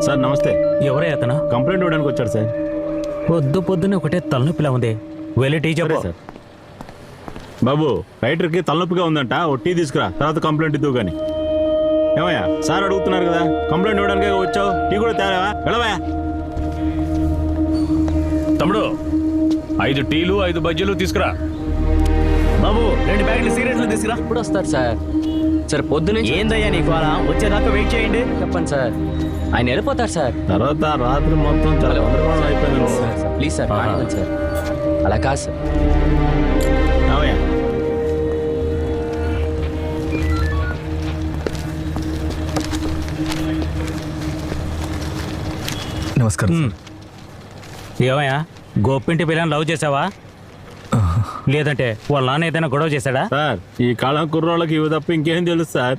Sir నమస్తే. ఎవరే అతను? కంప్లైంట్ ఇవ్వడానికి వచ్చాడు సార్. పొద్దున్నే ఒకటే తలనొప్పిలా ఉంది. వెళ్ళి టీ చెప్పు. సార్ బాబు, రైటర్కి తలనొప్పిగా ఉందంట, ఓ టీ తీసుకురా, తర్వాత కంప్లైంట్ ఇద్దు కానీ. ఏమయ్యా, సార్ అడుగుతున్నారు కదా, కంప్లైంట్ ఇవ్వడానికే వచ్చావు, టీ కూడా తేరావా? వెళ్ళవా తమ్ముడు, 5 టీలు 5 బజ్జీలు తీసుకురా. బాబు 2 బ్యాగులు సిగరెట్లు తీసుకురా. ఎప్పుడు వస్తారు సార్? సార్ పొద్దునుంచి ఏందయ్యా నీకు అలా? వచ్చేదాకా వెయిట్ చేయండి. చెప్పండి సార్. ఆయన వెళ్ళిపోతారు సార్. తర్వాత రాత్రి మొత్తం చాలా గందరగోళం అయిపోయింది. ప్లీజ్ సార్, మాట్లాడండి సార్. అలా కాదు సార్. ఏమయ్యా, నమస్కారం. ఏమయ్యా, గోపింటి పిల్లని లవ్ చేసావా? లేదంటే వాళ్ళ నాన్న ఏదైనా గొడవ చేశాడా? సార్ ఈ కాలం కుర్రోళ్ళకి ఇవి తప్ప ఇంకేం తెలుసు సార్.